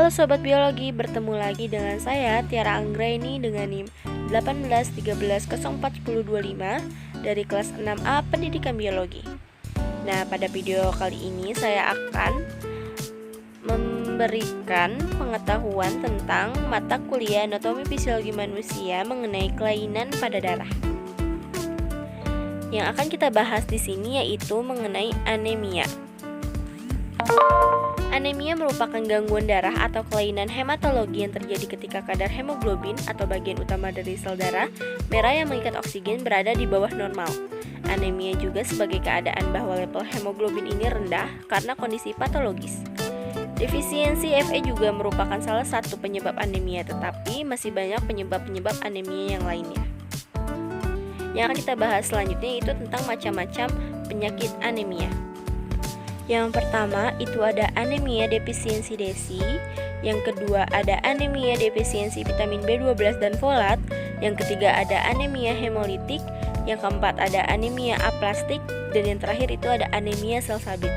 Halo Sobat Biologi, bertemu lagi dengan saya Tiara Anggraini dengan NIM 1813041025 dari kelas 6A Pendidikan Biologi. Nah, pada video kali ini saya akan memberikan pengetahuan tentang mata kuliah anatomi fisiologi manusia mengenai kelainan pada darah. Yang akan kita bahas di sini yaitu mengenai anemia. Anemia merupakan gangguan darah atau kelainan hematologi yang terjadi ketika kadar hemoglobin atau bagian utama dari sel darah merah yang mengikat oksigen berada di bawah normal. Anemia juga sebagai keadaan bahwa level hemoglobin ini rendah karena kondisi patologis. Defisiensi Fe juga merupakan salah satu penyebab anemia, tetapi masih banyak penyebab-penyebab anemia yang lainnya. Yang akan kita bahas selanjutnya itu tentang macam-macam penyakit anemia. Yang pertama itu ada anemia defisiensi Desi, yang kedua ada anemia defisiensi vitamin B12 dan folat, yang ketiga ada anemia hemolitik, yang keempat ada anemia aplastik, dan yang terakhir itu ada anemia sel sabit.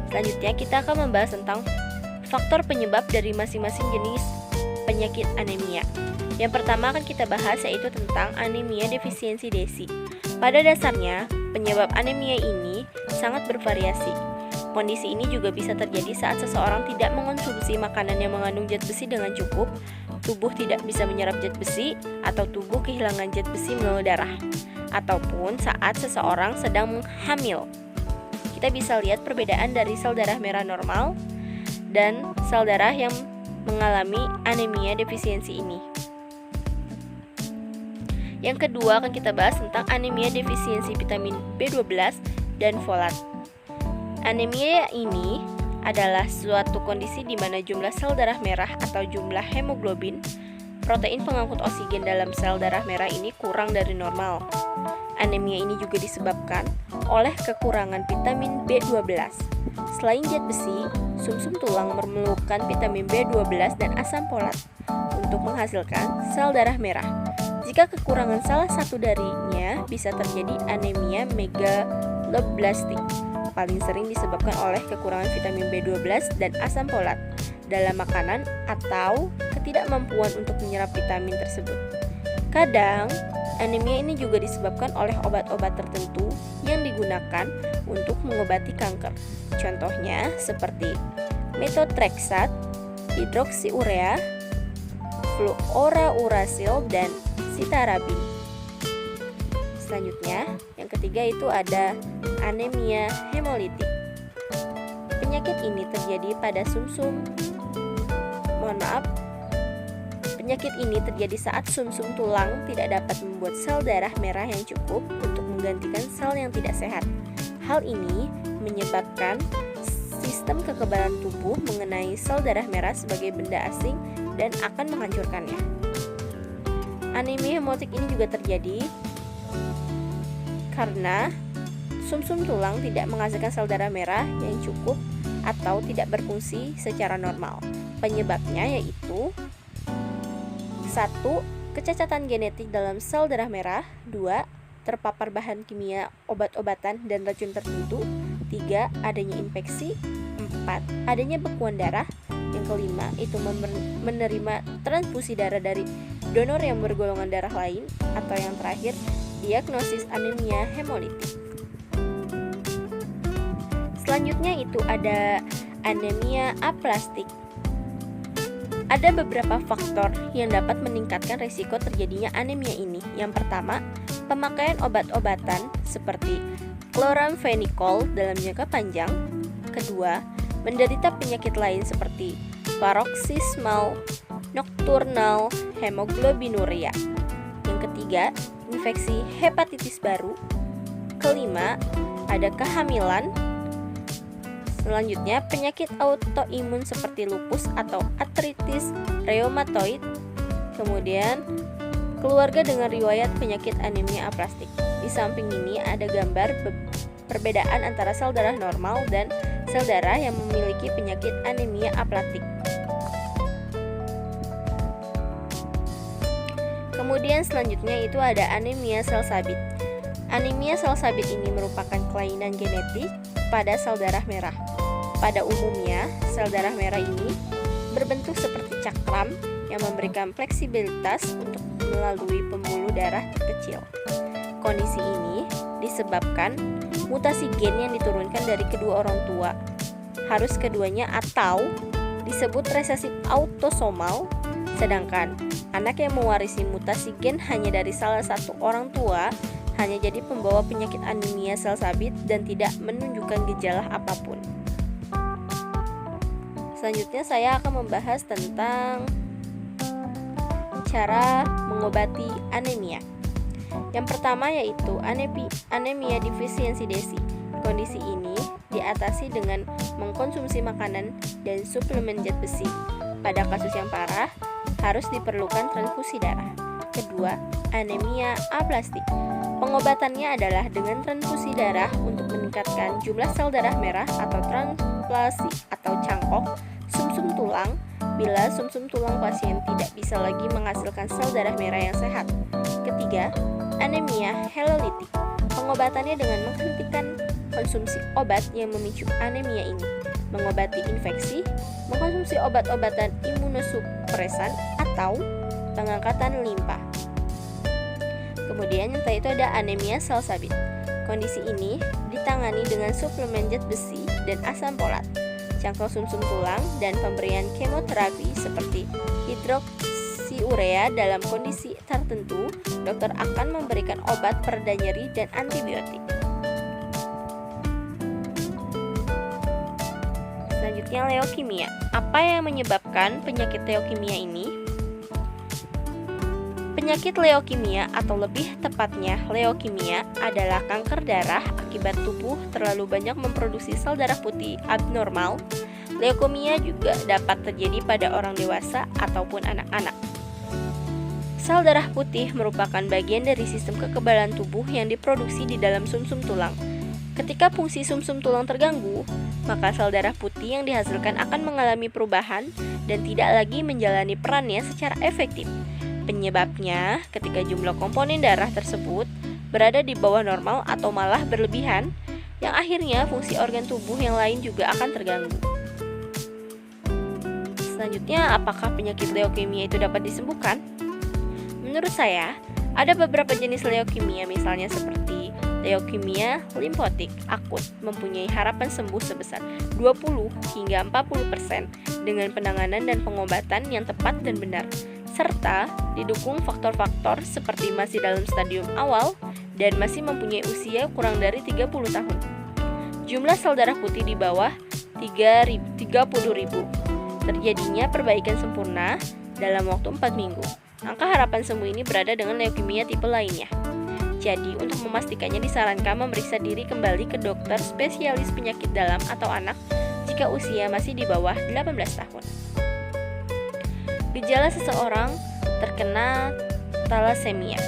Selanjutnya kita akan membahas tentang faktor penyebab dari masing-masing jenis penyakit anemia. Yang pertama akan kita bahas yaitu tentang anemia defisiensi Desi. Pada dasarnya, penyebab anemia ini sangat bervariasi. Kondisi ini juga bisa terjadi saat seseorang tidak mengonsumsi makanan yang mengandung zat besi dengan cukup, tubuh tidak bisa menyerap zat besi, atau tubuh kehilangan zat besi melalui darah, ataupun saat seseorang sedang hamil. Kita bisa lihat perbedaan dari sel darah merah normal dan sel darah yang mengalami anemia defisiensi ini. Yang kedua akan kita bahas tentang anemia defisiensi vitamin B12 dan folat. Anemia ini adalah suatu kondisi di mana jumlah sel darah merah atau jumlah hemoglobin, protein pengangkut oksigen dalam sel darah merah ini kurang dari normal. Anemia ini juga disebabkan oleh kekurangan vitamin B12. Selain zat besi, sumsum tulang memerlukan vitamin B12 dan asam folat untuk menghasilkan sel darah merah. Jika kekurangan salah satu darinya, bisa terjadi anemia megaloblastik. Paling sering disebabkan oleh kekurangan vitamin B12 dan asam folat dalam makanan atau ketidakmampuan untuk menyerap vitamin tersebut. Kadang, anemia ini juga disebabkan oleh obat-obat tertentu yang digunakan untuk mengobati kanker. Contohnya seperti methotrexate, hidroksiurea, fluorouracil, dan sitarabin. Selanjutnya, yang ketiga itu ada anemia hemolitik. Penyakit ini terjadi pada Penyakit ini terjadi saat sumsum tulang tidak dapat membuat sel darah merah yang cukup untuk menggantikan sel yang tidak sehat. Hal ini menyebabkan sistem kekebalan tubuh mengenai sel darah merah sebagai benda asing dan akan menghancurkannya. Anemia hemolitik ini juga terjadi karena sumsum tulang tidak menghasilkan sel darah merah yang cukup atau tidak berfungsi secara normal. Penyebabnya yaitu 1. Kecacatan genetik dalam sel darah merah. 2. Terpapar bahan kimia, obat-obatan, dan racun tertentu. 3. Adanya infeksi. 4. Adanya bekuan darah. Yang kelima itu menerima transfusi darah dari donor yang bergolongan darah lain. Atau yang terakhir, diagnosis anemia hemolitik. Selanjutnya itu ada anemia aplastik. Ada beberapa faktor yang dapat meningkatkan risiko terjadinya anemia ini. Yang pertama, pemakaian obat-obatan seperti chloramphenicol dalam jangka panjang. Kedua, menderita penyakit lain seperti paroxysmal nocturnal hemoglobinuria. Yang ketiga, infeksi hepatitis baru. Kelima, ada kehamilan. Selanjutnya, penyakit autoimun seperti lupus atau artritis reumatoid. Kemudian, keluarga dengan riwayat penyakit anemia aplastik. Di samping ini ada gambar perbedaan antara sel darah normal dan sel darah yang memiliki penyakit anemia aplastik. Kemudian selanjutnya itu ada anemia sel sabit. Anemia sel sabit ini merupakan kelainan genetik pada sel darah merah. Pada umumnya, sel darah merah ini berbentuk seperti cakram yang memberikan fleksibilitas untuk melalui pembuluh darah kecil. Kondisi ini disebabkan mutasi gen yang diturunkan dari kedua orang tua, harus keduanya, atau disebut resesif autosomal. Sedangkan anak yang mewarisi mutasi gen hanya dari salah satu orang tua hanya jadi pembawa penyakit anemia sel sabit dan tidak menunjukkan gejala apapun. Selanjutnya saya akan membahas tentang cara mengobati anemia. Yang pertama yaitu anemia defisiensi Desi. Kondisi ini diatasi dengan mengkonsumsi makanan dan suplemen zat besi. Pada kasus yang parah, harus diperlukan transfusi darah. Kedua, anemia aplastik. Pengobatannya adalah dengan transfusi darah untuk meningkatkan jumlah sel darah merah atau transplasi atau cangkok sumsum tulang bila sumsum tulang pasien tidak bisa lagi menghasilkan sel darah merah yang sehat. Ketiga, anemia helolitik. Pengobatannya dengan menghentikan konsumsi obat yang memicu anemia ini, mengobati infeksi, mengkonsumsi obat-obatan imunosupresan, atau pengangkatan limpa. Kemudian yang itu ada anemia sel sabit. Kondisi ini ditangani dengan suplemen zat besi dan asam folat, cangkok sumsum tulang, dan pemberian kemoterapi seperti hidroksiurea. Dalam kondisi tertentu, dokter akan memberikan obat pereda nyeri dan antibiotik. Selanjutnya leukemia. Apa yang menyebabkan penyakit leukemia ini? Penyakit leukemia atau lebih tepatnya leukemia adalah kanker darah akibat tubuh terlalu banyak memproduksi sel darah putih abnormal. Leukemia juga dapat terjadi pada orang dewasa ataupun anak-anak. Sel darah putih merupakan bagian dari sistem kekebalan tubuh yang diproduksi di dalam sumsum tulang. Ketika fungsi sumsum tulang terganggu, maka sel darah putih yang dihasilkan akan mengalami perubahan dan tidak lagi menjalani perannya secara efektif. Penyebabnya ketika jumlah komponen darah tersebut berada di bawah normal atau malah berlebihan, yang akhirnya fungsi organ tubuh yang lain juga akan terganggu. Selanjutnya, apakah penyakit leukemia itu dapat disembuhkan? Menurut saya, ada beberapa jenis leukemia, misalnya seperti leukemia limfotik akut, mempunyai harapan sembuh sebesar 20 hingga 40% dengan penanganan dan pengobatan yang tepat dan benar, serta didukung faktor-faktor seperti masih dalam stadium awal dan masih mempunyai usia kurang dari 30 tahun. Jumlah sel darah putih di bawah 30.000. Terjadinya perbaikan sempurna dalam waktu 4 minggu. Angka harapan sembuh ini berada dengan leukemia tipe lainnya. Jadi, untuk memastikannya disarankan memeriksa diri kembali ke dokter spesialis penyakit dalam atau anak jika usia masih di bawah 18 tahun. Gejala seseorang terkena thalassemia,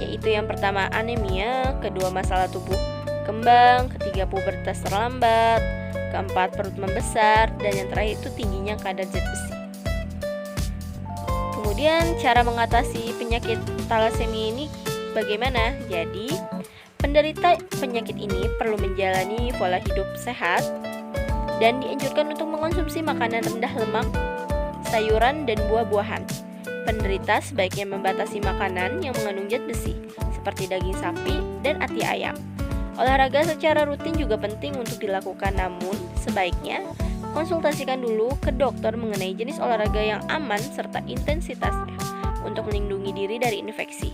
yaitu yang pertama anemia, kedua masalah tubuh kembang, ketiga pubertas terlambat, keempat perut membesar, dan yang terakhir itu tingginya kadar zat besi. Kemudian cara mengatasi penyakit thalassemia ini bagaimana? Jadi, penderita penyakit ini perlu menjalani pola hidup sehat dan dianjurkan untuk mengkonsumsi makanan rendah lemak, sayuran, dan buah-buahan. Penderita sebaiknya membatasi makanan yang mengandung zat besi, seperti daging sapi dan ati ayam. Olahraga secara rutin juga penting untuk dilakukan, namun sebaiknya konsultasikan dulu ke dokter mengenai jenis olahraga yang aman serta intensitasnya untuk melindungi diri dari infeksi.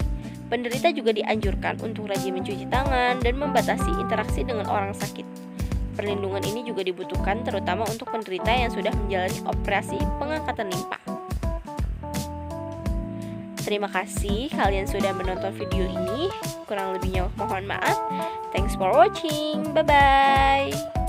Penderita juga dianjurkan untuk rajin mencuci tangan dan membatasi interaksi dengan orang sakit. Perlindungan ini juga dibutuhkan terutama untuk penderita yang sudah menjalani operasi pengangkatan limpa. Terima kasih kalian sudah menonton video ini. Kurang lebihnya mohon maaf. Thanks for watching. Bye-bye.